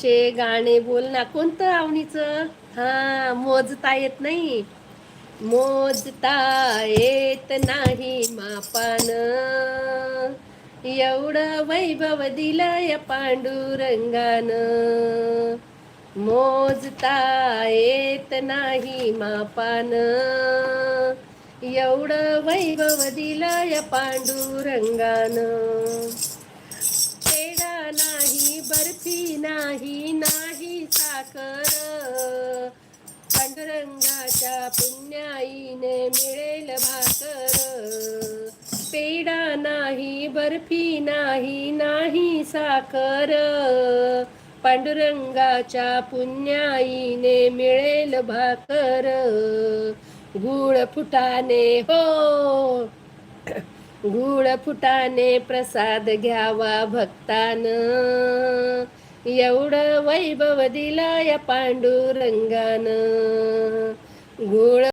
आवनीचे गाणे बोल ना. कोणतं आवनीचं? हा, मोजता येत नाही. मोजता येत नाही मापान, एवढं वैभव दिलंय पांडुरंगान. मोजता येत नाही मापान, एवढं वैभव दिलंय पांडुरंगान. पेढा नाही, बर्फी नाही, नाही साखर, पांडुरंगाच्या पुण्याईने मिळेल भाकर. पेढा नाही, बर्फी नाही, नाही साखर, पांडुरंगाच्या पुण्याईने मिळेल भाकर. गुळ फुटाणे हो, गुळ फुटाणे प्रसाद घ्यावा भक्तान, एवढं वैभव दिलंय पांडुरंगान. गुळ